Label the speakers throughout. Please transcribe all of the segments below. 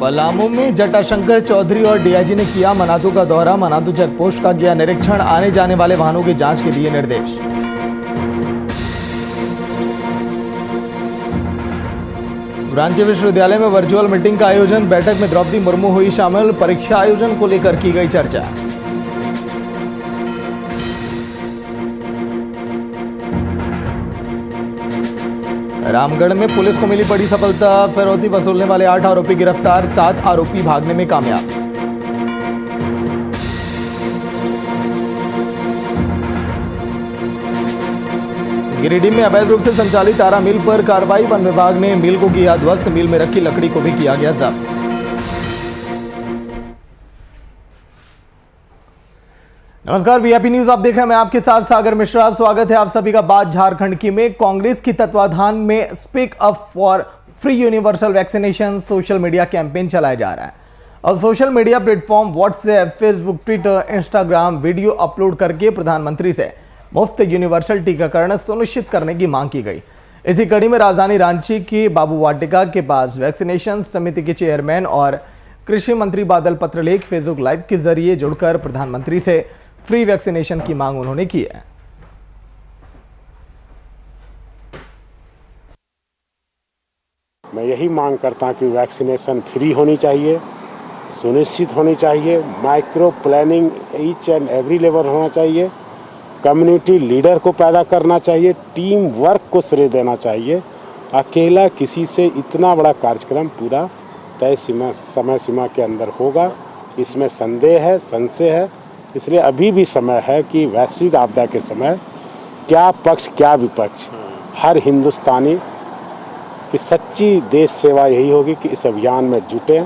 Speaker 1: पलामू में जटाशंकर चौधरी और डीआईजी ने किया मनातू का दौरा। मनातू चेक पोस्ट का किया निरीक्षण। आने जाने वाले वाहनों की जांच के दिए निर्देश। रांची विश्वविद्यालय में वर्चुअल मीटिंग का आयोजन। बैठक में द्रौपदी मुर्मू हुई शामिल। परीक्षा आयोजन को लेकर की गई चर्चा। रामगढ़ में पुलिस को मिली बड़ी सफलता। फिरौती वसूलने वाले 8 आरोपी गिरफ्तार। 7 आरोपी भागने में कामयाब। गिरिडीह में अवैध रूप से संचालित आरा मिल पर कार्रवाई। वन विभाग ने मिल को किया ध्वस्त। मिल में रखी लकड़ी को भी किया गया जब्त। नमस्कार, वीआईपी न्यूज आप देख रहे हैं। मैं आपके साथ सागर मिश्रा। स्वागत है आप सभी का। बात झारखंड की में कांग्रेस की तत्वाधान में speak up for free universal vaccination social media campaign चलाया जा रहा है और social media platform WhatsApp, Facebook, Twitter, Instagram video upload करके प्रधानमंत्री से मुफ्त यूनिवर्सल टीकाकरण सुनिश्चित करने की मांग की गई। इसी कड़ी में राजधानी रांची की बाबू वाटिका के पास वैक्सीनेशन समिति के चेयरमैन और कृषि मंत्री बादल पत्रलेख फेसबुक लाइव के जरिए जुड़कर प्रधानमंत्री से फ्री वैक्सीनेशन की मांग उन्होंने की है।
Speaker 2: मैं यही मांग करता हूं कि वैक्सीनेशन फ्री होनी चाहिए, सुनिश्चित होनी चाहिए। Micro planning each and every level होना चाहिए। कम्युनिटी लीडर को पैदा करना चाहिए। टीम वर्क को श्रेय देना चाहिए। अकेला किसी से इतना बड़ा कार्यक्रम पूरा तय समय सीमा के अंदर होगा, इसमें संदेह है, संशय है। इसलिए अभी भी समय है कि वैश्विक आपदा के समय क्या पक्ष क्या विपक्ष, हर हिंदुस्तानी की सच्ची देश सेवा यही होगी कि इस अभियान में जुटे।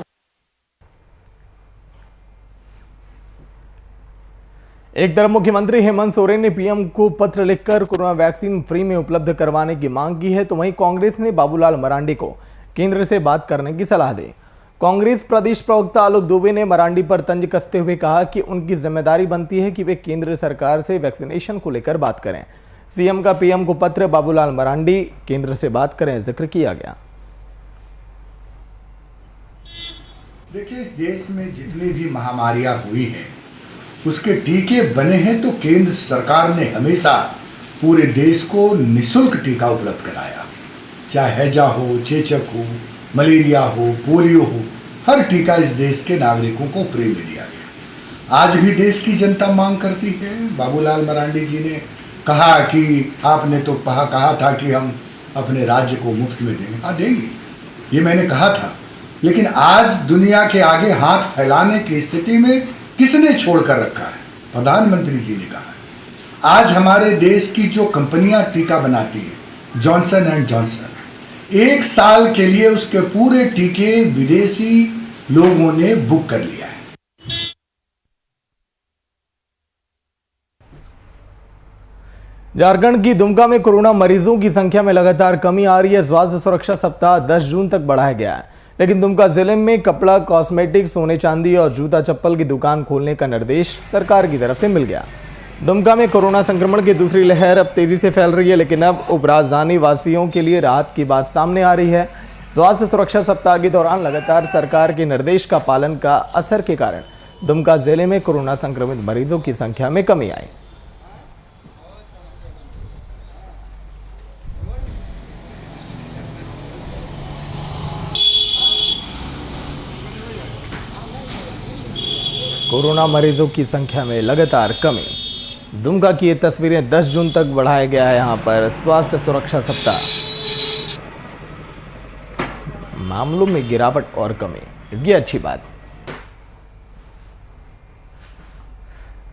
Speaker 1: एक तरफ मुख्यमंत्री हेमंत सोरेन ने पीएम को पत्र लिखकर कोरोना वैक्सीन फ्री में उपलब्ध करवाने की मांग की है, तो वहीं कांग्रेस ने बाबूलाल मरांडी को केंद्र से बात करने की सलाह दी। कांग्रेस प्रदेश प्रवक्ता आलोक दुबे ने मरांडी पर तंज कसते हुए कहा कि उनकी जिम्मेदारी बनती है कि वे केंद्र सरकार से वैक्सीनेशन को लेकर बात करें। सीएम का पीएम को पत्र, बाबूलाल मरांडी केंद्र से बात करें, जिक्र किया गया।
Speaker 3: देखिए, इस देश में जितनी भी महामारियां हुई हैं उसके टीके बने हैं, तो केंद्र सरकार ने हमेशा पूरे देश को निःशुल्क टीका उपलब्ध कराया। चाहे हैजा हो, चेचक हो, मलेरिया हो, पोलियो हो, हर टीका इस देश के नागरिकों को फ्री में दिया गया। आज भी देश की जनता मांग करती है। बाबूलाल मरांडी जी ने कहा कि आपने तो कहा था कि हम अपने राज्य को मुफ्त में देंगे। हाँ, देंगे, ये मैंने कहा था। लेकिन आज दुनिया के आगे हाथ फैलाने की स्थिति में किसने छोड़कर रखा है? प्रधानमंत्री जी ने कहा है। आज हमारे देश की जो कंपनियां टीका बनाती है, जॉनसन एंड जॉनसन, 1 साल के लिए उसके पूरे टीके विदेशी लोगों ने बुक कर लिया है।
Speaker 1: झारखंड की दुमका में कोरोना मरीजों की संख्या में लगातार कमी आ रही है। स्वास्थ्य सुरक्षा सप्ताह 10 जून तक बढ़ाया गया है, लेकिन दुमका जिले में कपड़ा, कॉस्मेटिक, सोने चांदी और जूता चप्पल की दुकान खोलने का निर्देश सरकार की तरफ से मिल गया। दुमका में कोरोना संक्रमण की दूसरी लहर अब तेजी से फैल रही है, लेकिन अब उपराजधानी वासियों के लिए राहत की बात सामने आ रही है। स्वास्थ्य सुरक्षा सप्ताह के दौरान लगातार सरकार के निर्देश का पालन का असर के कारण दुमका जिले में कोरोना संक्रमित मरीजों की संख्या में कमी आई। कोरोना मरीजों की संख्या में लगातार कमी। दुमका की ये तस्वीरें 10 जून तक बढ़ाया गया है। यहाँ पर स्वास्थ्य सुरक्षा सप्ताह, मामलों में गिरावट और कमी, ये अच्छी बात।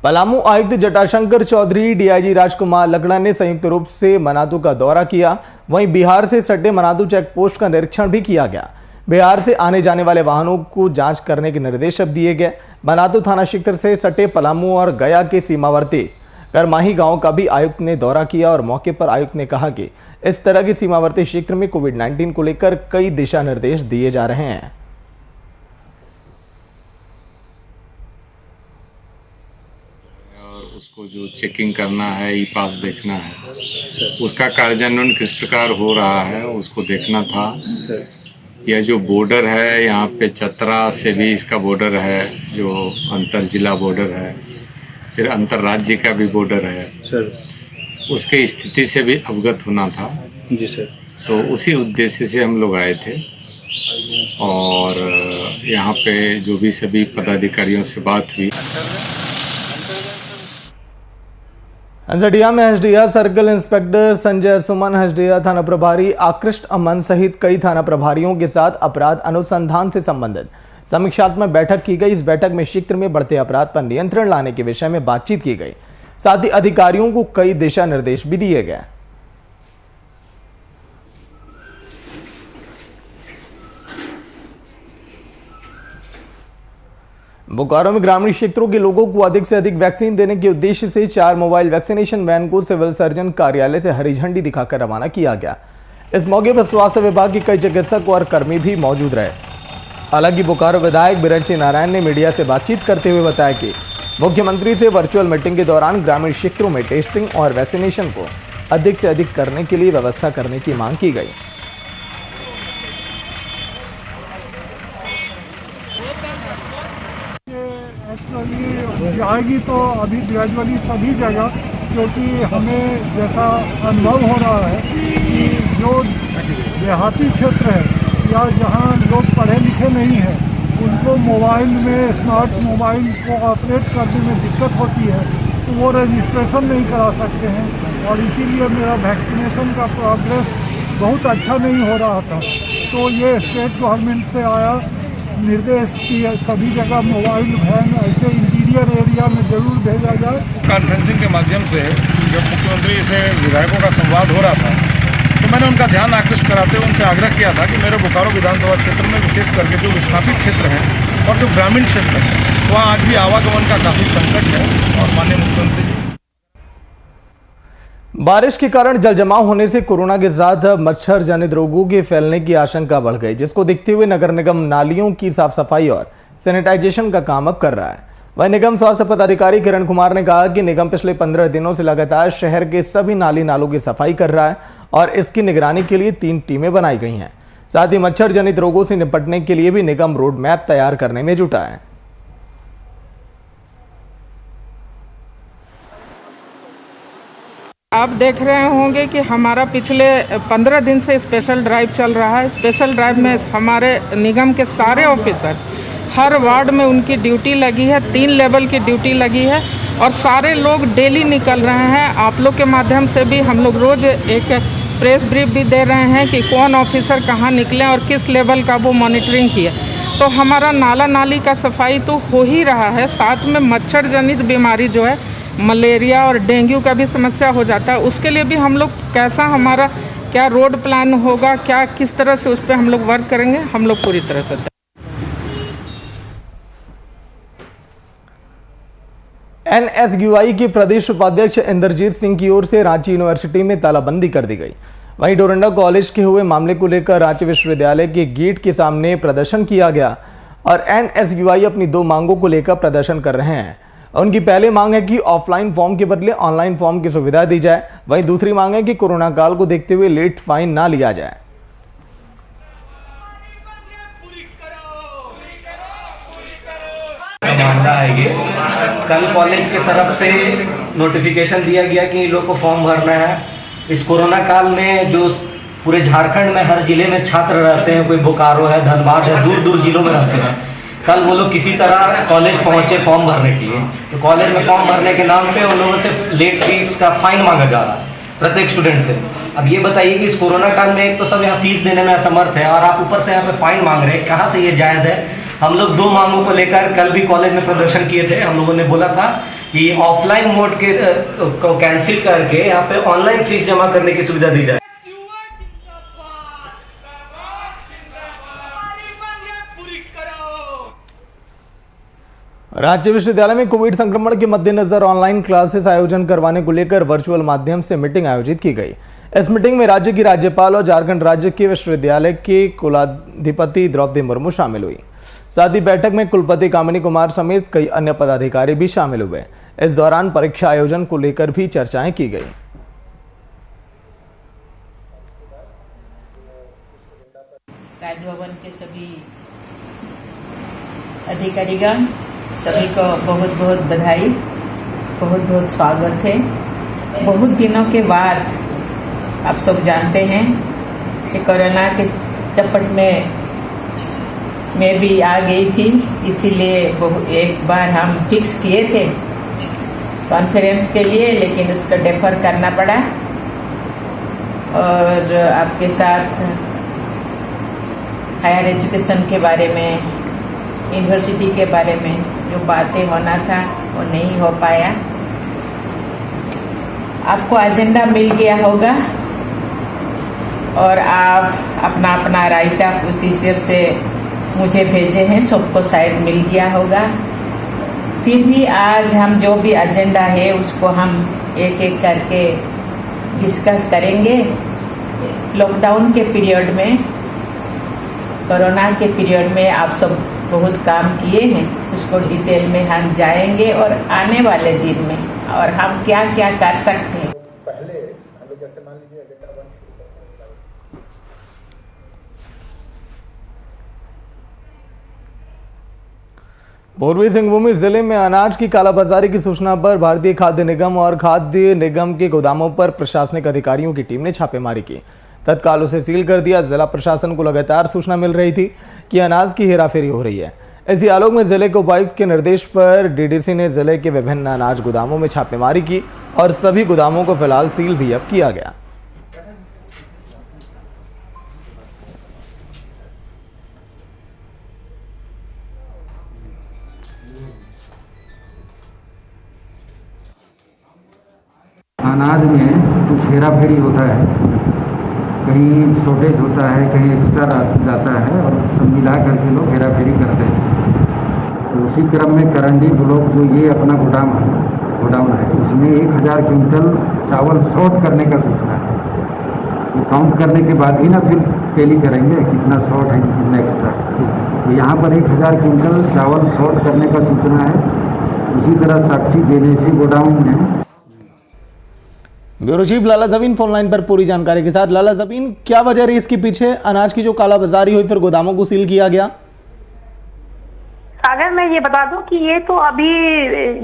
Speaker 1: पलामू आयुक्त जटाशंकर चौधरी, डीआईजी राजकुमार लकड़ा ने संयुक्त रूप से मनातू का दौरा किया। वहीं बिहार से सटे मनातू चेक पोस्ट का निरीक्षण भी किया गया। बिहार से आने जाने वाले वाहनों को जांच करने के निर्देश अब दिए गए। मनातू थाना क्षेत्र से सटे पलामू और गया के सीमावर्ती करमाही गांव का भी आयुक्त ने दौरा किया और मौके पर आयुक्त ने कहा कि इस तरह के सीमावर्ती क्षेत्र में कोविड-19 को लेकर कई दिशा निर्देश दिए जा रहे हैं।
Speaker 4: और उसको जो चेकिंग करना है, ई पास देखना है, उसका कार्यान्वयन किस प्रकार हो रहा है उसको देखना था। यह जो बॉर्डर है यहाँ पे चतरा से भी इसका बॉर्डर है, जो अंतर जिला बॉर्डर है, फिर अंतर राज्य का भी बॉर्डर है
Speaker 5: सर।
Speaker 4: उसके स्थिति से भी अवगत होना था।
Speaker 5: जी सर।
Speaker 4: तो उसी उद्देश्य से हम लोग आए थे और यहाँ पे जो भी सभी पदाधिकारियों से बात हुई।
Speaker 1: हंसडिया में हंसडिया सर्कल इंस्पेक्टर संजय सुमन, हंसडिया थाना प्रभारी आकृष्ट अमन सहित कई थाना प्रभारियों के साथ अपराध अनुसंधान से संबंधित समीक्षात्मक बैठक की गई। इस बैठक में क्षेत्र में बढ़ते अपराध पर नियंत्रण लाने के विषय में बातचीत की गई। साथ ही अधिकारियों को कई दिशा निर्देश भी दिए गए। बोकारो में ग्रामीण क्षेत्रों के लोगों को अधिक से अधिक वैक्सीन देने के उद्देश्य से 4 मोबाइल वैक्सीनेशन वैन को सिविल सर्जन कार्यालय से हरी झंडी दिखाकर रवाना किया गया। इस मौके पर स्वास्थ्य विभाग के कई चिकित्सक और कर्मी भी मौजूद रहे। हालांकि बोकारो विधायक बिरंची नारायण ने मीडिया से बातचीत करते हुए बताया कि मुख्यमंत्री से वर्चुअल मीटिंग के दौरान ग्रामीण क्षेत्रों में टेस्टिंग और वैक्सीनेशन को अधिक से अधिक करने के लिए व्यवस्था करने की मांग की गई।
Speaker 6: एक्चुअली जाएगी तो अभी ग्रेजुअली सभी जगह, क्योंकि हमें जैसा अनुभव हो रहा है कि जो देहाती क्षेत्र है या जहां लोग पढ़े लिखे नहीं हैं उनको मोबाइल में स्मार्ट मोबाइल को ऑपरेट करने में दिक्कत होती है, तो वो रजिस्ट्रेशन नहीं करा सकते हैं और इसीलिए मेरा वैक्सीनेशन का प्रोग्रेस बहुत अच्छा नहीं हो रहा था। तो ये स्टेट गवर्नमेंट से आया निर्देश कि सभी जगह मोबाइल वैन ऐसे इंटीरियर एरिया में जरूर भेजा जाए।
Speaker 7: कॉन्फ्रेंसिंग के माध्यम से जब मुख्यमंत्री से विधायकों का संवाद हो रहा था तो मैंने उनका ध्यान आकृष्ट कराते हुए उनसे आग्रह किया था कि मेरे बोकारो विधानसभा क्षेत्र में विशेष करके जो विस्थापित क्षेत्र हैं और जो ग्रामीण क्षेत्र है वहाँ आज भी आवागमन का काफ़ी संकट है और माननीय मुख्यमंत्री जी
Speaker 1: बारिश के कारण जल जमाव होने से कोरोना के साथ मच्छर जनित रोगों के फैलने की आशंका बढ़ गई, जिसको देखते हुए नगर निगम नालियों की साफ सफाई और सैनिटाइजेशन का काम अब कर रहा है। वहीं निगम स्वास्थ्य पदाधिकारी किरण कुमार ने कहा कि निगम पिछले 15 दिनों से लगातार शहर के सभी नाली नालों की सफाई कर रहा है और इसकी निगरानी के लिए 3 टीमें बनाई गई हैं। साथ ही मच्छर जनित रोगों से निपटने के लिए भी निगम रोड मैप तैयार करने में जुटा है।
Speaker 8: आप देख रहे होंगे कि हमारा पिछले 15 दिन से स्पेशल ड्राइव चल रहा है। स्पेशल ड्राइव में हमारे निगम के सारे ऑफिसर हर वार्ड में उनकी ड्यूटी लगी है, 3 लेवल की ड्यूटी लगी है और सारे लोग डेली निकल रहे हैं। आप लोग के माध्यम से भी हम लोग रोज एक प्रेस ब्रीफ भी दे रहे हैं कि कौन ऑफिसर कहाँ निकले और किस लेवल का वो मॉनिटरिंग किया। तो हमारा नाला नाली का सफाई तो हो ही रहा है, साथ में मच्छर जनित बीमारी जो है मलेरिया और डेंगू का भी समस्या हो जाता है। उसके लिए भी हम लोग कैसा हमारा क्या रोड प्लान होगा, क्या किस तरह से उस पर हम लोग वर्क करेंगे, हम लोग पूरी तरह से।
Speaker 1: NSUI के प्रदेश उपाध्यक्ष इंद्रजीत सिंह की ओर से रांची यूनिवर्सिटी में तालाबंदी कर दी गई। वहीं डोरंडा कॉलेज के हुए मामले को लेकर रांची विश्वविद्यालय के गेट के सामने प्रदर्शन किया गया और NSUI अपनी 2 मांगों को लेकर प्रदर्शन कर रहे हैं। उनकी पहली मांग है कि ऑफलाइन फॉर्म के बदले ऑनलाइन फॉर्म की सुविधा दी जाए। वहीं दूसरी मांग है कि कोरोना काल को देखते हुए लेट फाइन ना लिया जाए।
Speaker 9: मामला है ये, कल कॉलेज की तरफ से नोटिफिकेशन दिया गया कि इन लोग को फॉर्म भरना है। इस कोरोना काल में जो पूरे झारखंड में हर जिले में छात्र रहते हैं, कोई बोकारो है, धनबाद है, दूर दूर जिलों में रहते हैं, कल वो लोग किसी तरह कॉलेज पहुंचे फॉर्म भरने के लिए, तो कॉलेज में फॉर्म भरने के नाम पे उन लोगों से लेट फीस का फाइन मांगा जा रहा है प्रत्येक स्टूडेंट से। अब ये बताइए कि इस कोरोना काल में एक तो सब यहाँ फीस देने में असमर्थ है और आप ऊपर से यहाँ पे फाइन मांग रहे हैं, कहाँ से ये जायज़ है। हम लोग 2 मांगों को लेकर कल भी कॉलेज में प्रदर्शन किए थे। हम लोगों ने बोला था कि ऑफलाइन मोड के को कैंसिल करके यहाँ पे ऑनलाइन फीस जमा करने की सुविधा दी जाए।
Speaker 1: राज्य विश्वविद्यालय में कोविड संक्रमण के मद्देनजर ऑनलाइन क्लासेस आयोजन करवाने को लेकर वर्चुअल माध्यम से मीटिंग आयोजित की गई। इस मीटिंग में राज्य की राज्यपाल और झारखंड राज्य के विश्वविद्यालय के कुलाधिपति द्रौपदी मुर्मू शामिल हुई। साथ ही बैठक में कुलपति कामिनी कुमार समेत कई अन्य पदाधिकारी भी शामिल हुए। इस दौरान परीक्षा आयोजन को लेकर भी चर्चाएं की गई।
Speaker 10: राजभवन
Speaker 5: के सभी अधिकारीगण, सभी को बहुत बहुत बधाई, बहुत बहुत स्वागत है। बहुत दिनों के बाद आप सब जानते हैं कि कोरोना के चपेट में मैं भी आ गई थी, इसीलिए एक बार हम फिक्स किए थे कॉन्फ्रेंस के लिए, लेकिन उसको डेफर करना पड़ा। और आपके साथ हायर एजुकेशन के बारे में, यूनिवर्सिटी के बारे में जो बातें होना था वो नहीं हो पाया। आपको एजेंडा मिल गया होगा और आप अपना अपना राइट ऑफ उसी हिसाब से मुझे भेजे हैं, सबको साइड मिल गया होगा। फिर भी आज हम जो भी एजेंडा है उसको हम एक एक करके डिस्कस करेंगे। लॉकडाउन के पीरियड में, कोरोना के पीरियड में आप सब बहुत काम किए हैं, उसको डिटेल में हम जाएंगे और आने वाले दिन में और हम क्या क्या कर सकते हैं।
Speaker 3: पहले हम लोग जैसे मान लीजिए एजेंडा 1 शुरू करते हैं।
Speaker 1: पूर्वी सिंहभूम जिले में अनाज की कालाबाजारी की सूचना पर भारतीय खाद्य निगम और खाद्य निगम के गोदामों पर प्रशासनिक अधिकारियों की टीम ने छापेमारी की। तत्काल उसे सील कर दिया। जिला प्रशासन को लगातार सूचना मिल रही थी कि अनाज की हेराफेरी हो रही है। इसी आलोक में जिले के उपायुक्त के निर्देश पर डीडीसी ने जिले के विभिन्न अनाज गोदामों में छापेमारी की और सभी गोदामों को फिलहाल सील भी अब किया गया।
Speaker 10: अनाज में कुछ हेरा फेरी होता है, कहीं शॉर्टेज होता है, कहीं एक्स्ट्रा जाता है और सब मिला करके लोग हेरा फेरी करते हैं। तो उसी क्रम में करंडी ब्लॉक जो ये अपना गोडाउन है, उसमें 1000 क्विंटल चावल शॉर्ट करने का सूचना है। वो काउंट करने के बाद ही ना फिर टैली करेंगे कितना शॉर्ट है कितना एक्स्ट्रा। तो यहाँ पर 1000 क्विंटल चावल शॉर्ट करने का सूचना है। उसी तरह साक्षी जेनेसी गोडाउन में।
Speaker 1: ब्यूरो चीफ लाला जबीन फोन लाइन पर पूरी जानकारी के साथ। लाला जबीन, क्या वजह रही इसके पीछे, अनाज की जो कालाबाजारी हुई फिर गोदामों को सील किया गया?
Speaker 11: अगर मैं ये बता दूं कि ये तो अभी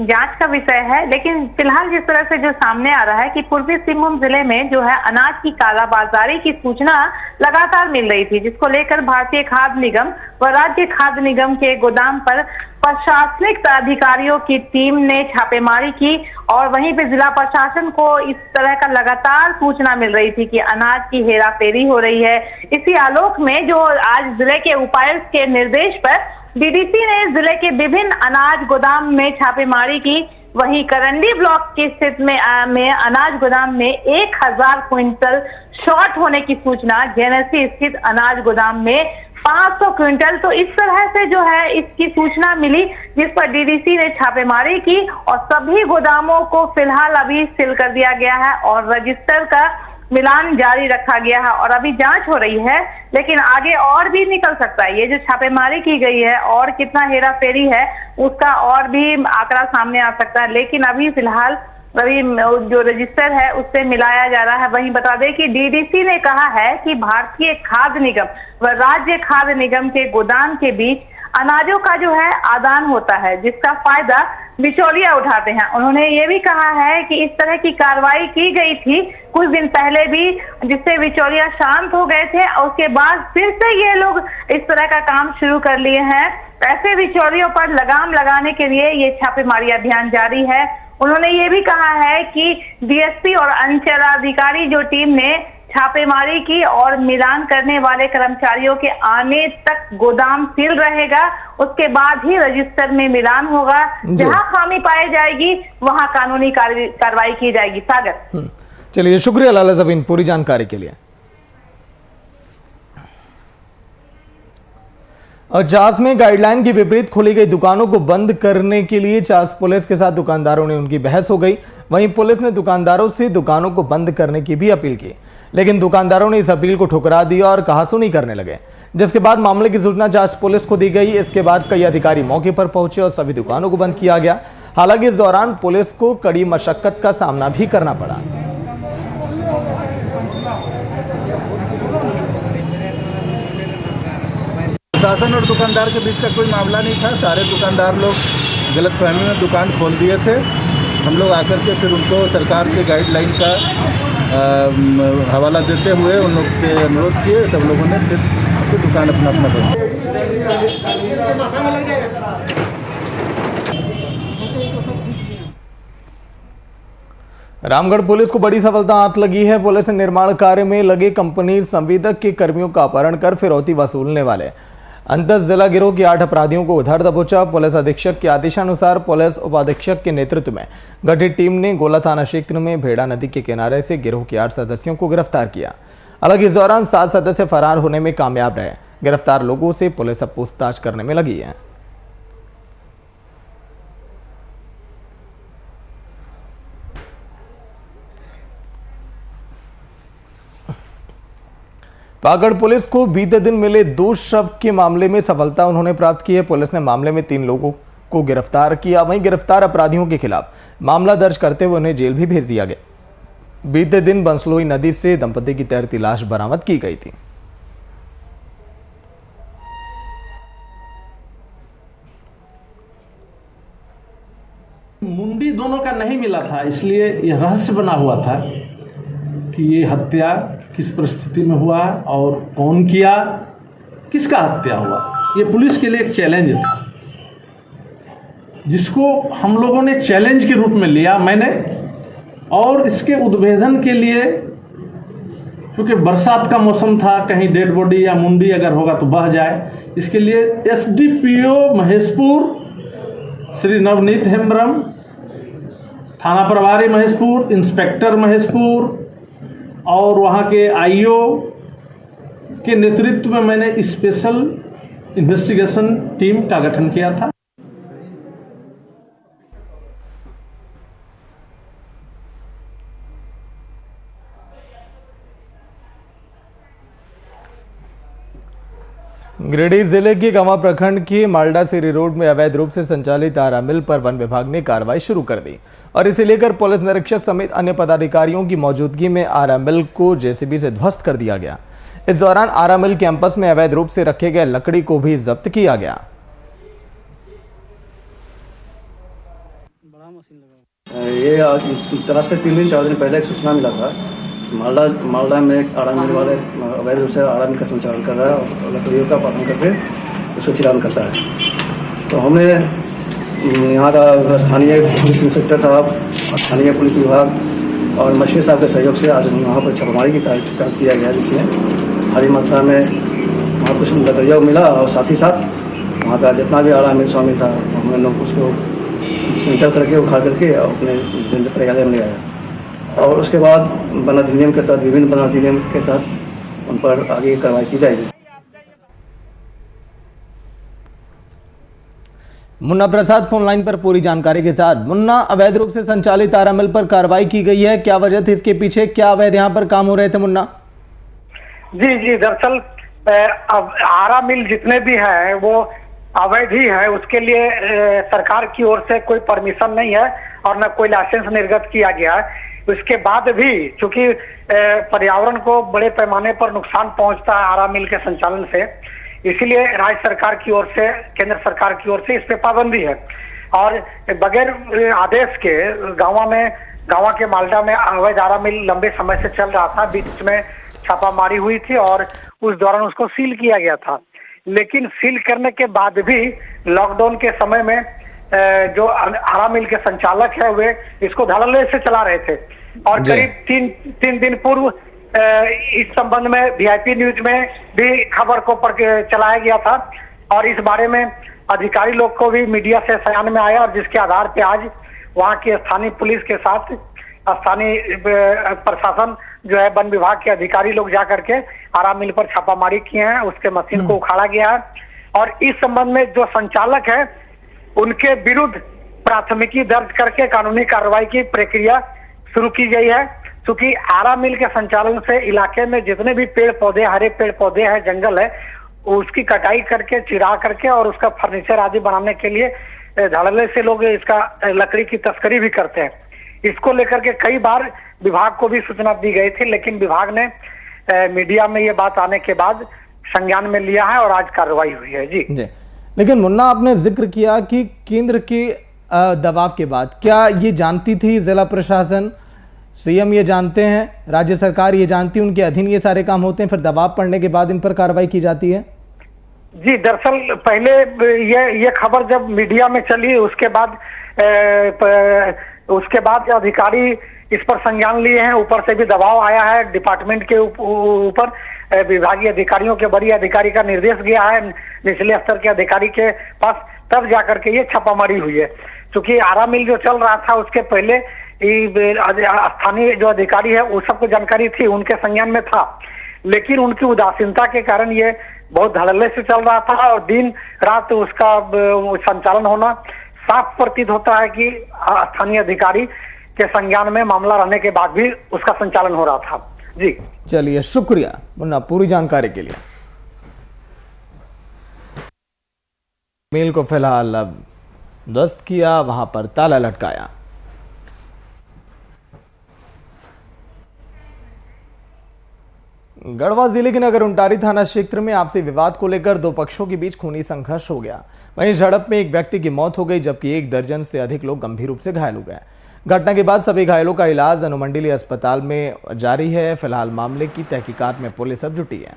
Speaker 11: जांच का विषय है, लेकिन फिलहाल जिस तरह से जो सामने आ रहा है कि पूर्वी सिंहभूम जिले में जो है अनाज की कालाबाजारी की सूचना लगातार मिल रही थी, जिसको लेकर भारतीय खाद्य निगम व राज्य खाद्य निगम के गोदाम पर प्रशासनिक अधिकारियों की टीम ने छापेमारी की और वहीं पे जिला प्रशासन को इस तरह का लगातार सूचना मिल रही थी कि अनाज की हेराफेरी हो रही है। इसी आलोक में जो आज जिले के उपायुक्त के निर्देश पर डीडीसी ने जिले के विभिन्न अनाज गोदाम में छापेमारी की। वहीं करंडी ब्लॉक की स्थित में अनाज गोदाम में 1000 क्विंटल शॉर्ट होने की सूचना, जेनेसी स्थित अनाज गोदाम में 500 क्विंटल। तो इस तरह से जो है इसकी सूचना मिली, जिस पर डीडीसी ने छापेमारी की और सभी गोदामों को फिलहाल अभी सील कर दिया गया है और रजिस्टर का मिलान जारी रखा गया है और अभी जांच हो रही है। लेकिन आगे और भी निकल सकता है, ये जो छापेमारी की गई है और कितना हेरा फेरी है उसका और भी आंकड़ा सामने आ सकता है। लेकिन अभी फिलहाल अभी जो रजिस्टर है उससे मिलाया जा रहा है। वहीं बता दें कि डीडीसी ने कहा है कि भारतीय खाद्य निगम व राज्य खाद्य निगम के गोदाम के बीच अनाजों का जो है आदान होता है, जिसका फायदा बिचौलिया उठाते हैं। उन्होंने ये भी कहा है कि इस तरह की कार्रवाई की गई थी कुछ दिन पहले भी, जिससे बिचौलिया शांत हो गए थे और उसके बाद फिर से ये लोग इस तरह का काम शुरू कर लिए हैं। ऐसे बिचौलियों पर लगाम लगाने के लिए ये छापेमारी अभियान जारी है। उन्होंने ये भी कहा है कि डीएसपी और अंचलाधिकारी जो टीम ने छापेमारी की और मिलान करने वाले कर्मचारियों के आने तक गोदाम सील रहेगा, उसके बाद ही रजिस्टर में मिलान होगा। जहां खामी पाई जाएगी वहां कानूनी कार्रवाई की जाएगी। सागर,
Speaker 1: चलिए शुक्रिया लाला जबीन पूरी जानकारी के लिए। और चास में गाइडलाइन के विपरीत खोली गई दुकानों को बंद करने के लिए चास पुलिस के साथ दुकानदारों ने उनकी बहस हो गई। वहीं पुलिस ने दुकानदारों से दुकानों को बंद करने की भी अपील की, लेकिन दुकानदारों ने इस अपील को ठुकरा दिया और कहासुनी करने लगे, जिसके बाद मामले की सूचना चास पुलिस को दी गई। इसके बाद कई अधिकारी मौके पर पहुंचे और सभी दुकानों को बंद किया गया। हालांकि इस दौरान पुलिस को कड़ी मशक्कत का सामना भी करना पड़ा।
Speaker 12: प्रशासन और दुकानदार के बीच का कोई मामला नहीं था। सारे दुकानदार लोग गलतफहमी में दुकान खोल दिए थे। हम लोग आकर के फिर उनको सरकार के गाइडलाइन का हवाला देते हुए उन लोग से अनुरोध किए। सब लोगों ने फिर दुकान अपना खोला।
Speaker 1: रामगढ़ पुलिस को बड़ी सफलता हाथ लगी है। पुलिस ने निर्माण कार्य में लगे कंपनी संविदक के कर्मियों का अपहरण कर फिरौती वसूलने वाले अंतर जिला गिरोह के 8 अपराधियों को उधर दबोचा। पुलिस अधीक्षक के आदेशानुसार पुलिस उपाधीक्षक के नेतृत्व में गठित टीम ने गोला थाना क्षेत्र में भेड़ा नदी के किनारे से गिरोह के 8 सदस्यों को गिरफ्तार किया। हालांकि इस दौरान 7 सदस्य फरार होने में कामयाब रहे। गिरफ्तार लोगों से पुलिस अब पूछताछ करने में लगी है। पागड़ पुलिस को बीते दिन मिले 2 शव के मामले में सफलता उन्होंने प्राप्त की है। पुलिस ने मामले में 3 लोगों को गिरफ्तार किया। वहीं गिरफ्तार अपराधियों के खिलाफ मामला दर्ज करते हुए उन्हें जेल भी भेज दिया गया। बीते दिन बंसलोई नदी से दंपति की तैरती लाश बरामद की गई थी।
Speaker 13: मुंडी दोनों का नहीं मिला था, इसलिए यह रहस्य बना हुआ था कि ये हत्या किस परिस्थिति में हुआ और कौन किया, किसका हत्या हुआ। ये पुलिस के लिए एक चैलेंज था, जिसको हम लोगों ने चैलेंज के रूप में लिया मैंने। और इसके उद्भेदन के लिए, क्योंकि बरसात का मौसम था, कहीं डेड बॉडी या मुंडी अगर होगा तो बह जाए, इसके लिए एसडीपीओ महेशपुर श्री नवनीत हेम्ब्रम, थाना प्रभारी महेशपुर, इंस्पेक्टर महेशपुर और वहाँ के आईओ के नेतृत्व में मैंने स्पेशल इन्वेस्टिगेशन टीम का गठन किया था।
Speaker 1: गिरिडीह जिले के गंवा प्रखंड के मालडा सिरी रोड में अवैध रूप से संचालित आरा मिल पर वन विभाग ने कार्रवाई शुरू कर दी और इसे लेकर पुलिस निरीक्षक समेत अन्य पदाधिकारियों की मौजूदगी में आरा मिल को जेसीबी से ध्वस्त कर दिया गया। इस दौरान आरा मिल कैंपस में अवैध रूप से रखे गए लकड़ी को भी जब्त किया गया।
Speaker 14: ये तरह से 3-4 दिन पहले एक सूचना मिला था। मालदा में एक आरा मिल वाले अवैध रूप से आरा मिल का संचालन कर रहा है और लकड़ियों का पालन करके उसको चिरान करता है। तो हमने यहाँ का स्थानीय पुलिस इंस्पेक्टर साहब, स्थानीय पुलिस विभाग और मशीर साहब के सहयोग से आज वहाँ पर छापामारी की प्रयास किया गया, जिसमें भारी मात्रा में वहाँ कुछ लकड़ियों मिला और साथ ही साथ वहाँ का जितना भी आरा मिल शामिल था हमने लोग उसको डिसमेंटल करके उखाड़ करके अपने प्रयालय में ले आया और उसके बाद वन अधिनियम के तहत, विभिन्न वन अधिनियम के तहत उन पर आगे कार्रवाई की जाएगी।
Speaker 1: मुन्ना प्रसाद फोन लाइन पर पूरी जानकारी के साथ। मुन्ना, अवैध रूप से संचालित आरा मिल पर कार्रवाई की गई है, क्या वजह थी इसके पीछे, क्या अवैध यहाँ पर काम हो रहे थे? मुन्ना
Speaker 15: जी, दरअसल आरा मिल जितने भी है वो अवैध ही है। उसके लिए सरकार की ओर से कोई परमिशन नहीं है और न कोई लाइसेंस निर्गत किया गया है। उसके बाद भी चूंकि पर्यावरण को बड़े पैमाने पर नुकसान पहुंचता है आरा मिल के संचालन से, इसीलिए राज्य सरकार की ओर से, केंद्र सरकार की ओर से इस पे पाबंदी है। और बगैर आदेश के गांवा के मालडा में अवैध आरा मिल लंबे समय से चल रहा था। बीच में छापामारी हुई थी और उस दौरान उसको सील किया गया था। लेकिन सील करने के बाद भी लॉकडाउन के समय में जो आरा मिल के संचालक है वे इसको धड़ल्ले से चला रहे थे और करीब तीन दिन पूर्व इस संबंध में वीआईपी न्यूज में भी खबर को पढ़ के चलाया गया था और इस बारे में अधिकारी लोग को भी मीडिया से संज्ञान में आया और जिसके आधार पे आज वहां की स्थानीय पुलिस के साथ स्थानीय प्रशासन जो है वन विभाग के अधिकारी लोग जा करके आरा मिल पर छापामारी किए हैं। उसके मशीन को उखाड़ा गया है और इस संबंध में जो संचालक है उनके विरुद्ध प्राथमिकी दर्ज करके कानूनी कार्रवाई की प्रक्रिया शुरू की गई है। क्योंकि आरा मिल के संचालन से इलाके में जितने भी पेड़ पौधे, हरे पेड़ पौधे हैं, जंगल है, उसकी कटाई करके, चिरा करके और उसका फर्नीचर आदि बनाने के लिए धड़ल्ले से लोग इसका लकड़ी की तस्करी भी करते हैं। इसको लेकर के कई बार विभाग को भी सूचना दी गई थी, लेकिन विभाग ने मीडिया में ये बात आने के बाद संज्ञान में लिया है और आज कार्रवाई हुई है। जी
Speaker 1: लेकिन मुन्ना, आपने जिक्र किया कि केंद्र के दबाव के बाद, क्या ये जानती थी जिला प्रशासन, सीएम ये जानते हैं, राज्य सरकार ये जानती है, उनके अधीन ये सारे काम होते हैं, फिर दबाव पड़ने के बाद इन पर कार्रवाई की जाती है?
Speaker 15: जी, दरअसल पहले ये खबर जब मीडिया में चली उसके बाद अधिकारी इस पर संज्ञान लिए हैं। ऊपर से भी दबाव आया है डिपार्टमेंट के ऊपर, विभागीय अधिकारियों के वरीय अधिकारी का निर्देश गया है निचले स्तर के अधिकारी के पास, तब जाकर के ये छापामारी हुई है। क्योंकि आरा मिल जो चल रहा था उसके पहले स्थानीय जो अधिकारी है वो सबको जानकारी थी, उनके संज्ञान में था, लेकिन उनकी उदासीनता के कारण ये बहुत धड़ल्ले से चल रहा था और दिन रात उसका संचालन होना साफ प्रतीत होता है कि स्थानीय अधिकारी के संज्ञान में मामला रहने के बाद भी उसका संचालन हो रहा था। जी
Speaker 1: चलिए, शुक्रिया मुन्ना पूरी जानकारी के लिए। मिल को फिलहाल अब ध्वस्त किया, वहां पर ताला लटकाया। गढ़वा जिले के नगर उंटारी थाना क्षेत्र में आपसी विवाद को लेकर दो पक्षों के बीच खूनी संघर्ष हो गया। वहीं झड़प में एक व्यक्ति की मौत हो गई, जबकि 1 दर्जन से अधिक लोग गंभीर रूप से घायल हो गए। घटना के बाद सभी घायलों का इलाज अनुमंडलीय अस्पताल में जारी है। फिलहाल मामले की तहकीकात में पुलिस अब जुटी है।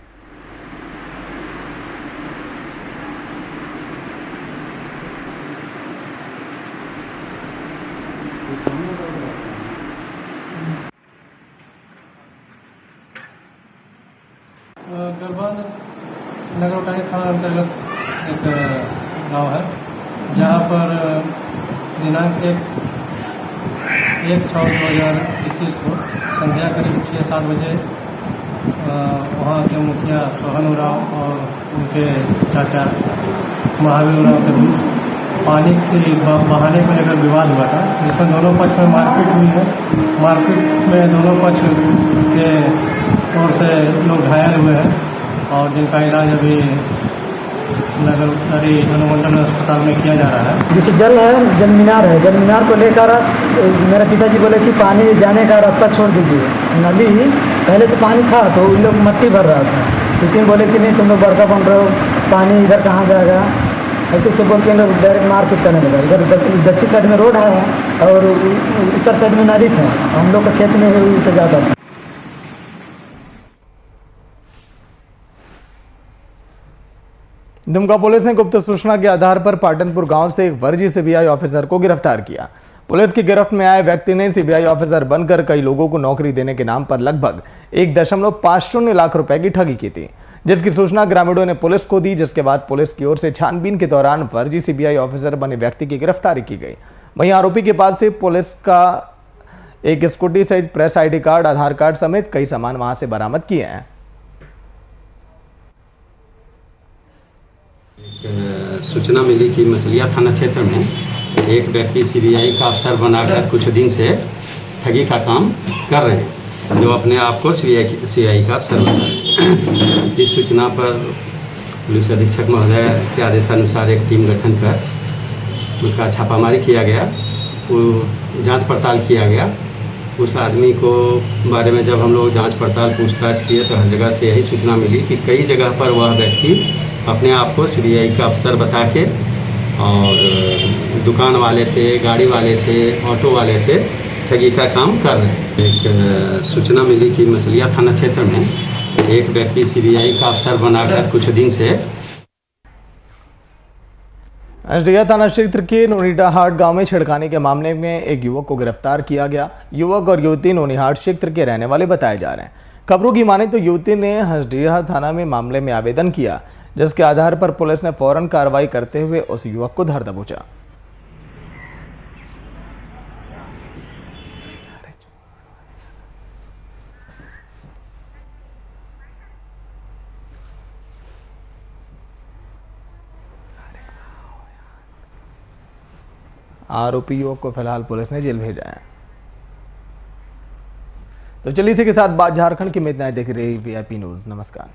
Speaker 16: गढ़वा नगर उंटारी थाना अंतर्गत एक गांव है जहां पर दिनांक 1/6/2021 को संध्या करीब 6-7 बजे वहां के मुखिया सोहन उरांव और उनके चाचा महावीर उरांव के बीच पानी के बहाने को लेकर विवाद हुआ था, जिसमें दोनों पक्ष में मारपीट हुई है। मारपीट में दोनों पक्ष के ओर से लोग घायल हुए हैं और जिनका इलाज अभी नगर उंटारी अनुमंडल अस्पताल में किया जा रहा है।
Speaker 17: जैसे जल है, जल मीनार है, जल मीनार को लेकर मेरे पिताजी बोले कि पानी जाने का रास्ता छोड़ दीजिए। नदी पहले से पानी था तो उन लोग मट्टी भर रहा था, इसलिए बोले कि नहीं तुम लोग बड़का बन रहे हो, पानी इधर कहाँ जाएगा, ऐसे से बोल के लोग डायरेक्ट मारपीट करने लगा। इधर दक्षिण साइड में रोड है और उत्तर साइड में नदी था, हम लोग का खेत में से ज़्यादा था।
Speaker 1: दुमका पुलिस ने गुप्त सूचना के आधार पर पाटनपुर गांव से एक फर्जी सीबीआई ऑफिसर को गिरफ्तार किया। पुलिस की गिरफ्त में आए व्यक्ति ने सीबीआई ऑफिसर बनकर कई लोगों को नौकरी देने के नाम पर लगभग 1.50 लाख रुपए की ठगी की थी, जिसकी सूचना ग्रामीणों ने पुलिस को दी, जिसके बाद पुलिस की ओर से छानबीन के दौरान फर्जी सीबीआई ऑफिसर बने व्यक्ति की गिरफ्तारी की गई। वहीं आरोपी के पास से पुलिस का एक स्कूटी सहित प्रेस ID कार्ड, आधार कार्ड समेत कई सामान वहां से बरामद किए हैं।
Speaker 18: सूचना मिली कि मसलिया थाना क्षेत्र में एक व्यक्ति सीबीआई का अफसर बनाकर कुछ दिन से ठगी का काम कर रहे हैं, जो अपने आप को सीबीआई का अफसर बना है। इस सूचना पर पुलिस अधीक्षक महोदय के आदेशानुसार एक टीम गठन कर उसका छापामारी किया गया, वो जांच पड़ताल किया गया। उस आदमी को बारे में जब हम लोग जांच पड़ताल पूछताछ किए तो हर जगह से यही सूचना मिली कि कई जगह पर वह व्यक्ति अपने आप को सीबीआई का अफसर बता के और दुकान वाले से, गाड़ी वाले से, ऑटो वाले से ठगी का काम कर रहे हैं। एक सूचना मिली कि मसलिया थाना क्षेत्र में एक व्यक्ति सीबीआई का अफसर बनाकर कुछ दिन से
Speaker 1: हंसडिया थाना क्षेत्र के नोनीहाट गांव में छेड़खानी के मामले में एक युवक को गिरफ्तार किया गया। युवक और युवती नोनीहाट क्षेत्र के रहने वाले बताए जा रहे हैं। खबरों की माने तो युवती ने हंसडिया थाना में मामले में आवेदन किया, जिसके आधार पर पुलिस ने फौरन कार्रवाई करते हुए उस युवक को धर दबोचा। आरोपी युवक को फिलहाल पुलिस ने जेल भेजा है। तो चलिए इसी के साथ बात झारखंड की में इतना देख रही VIP न्यूज़। नमस्कार।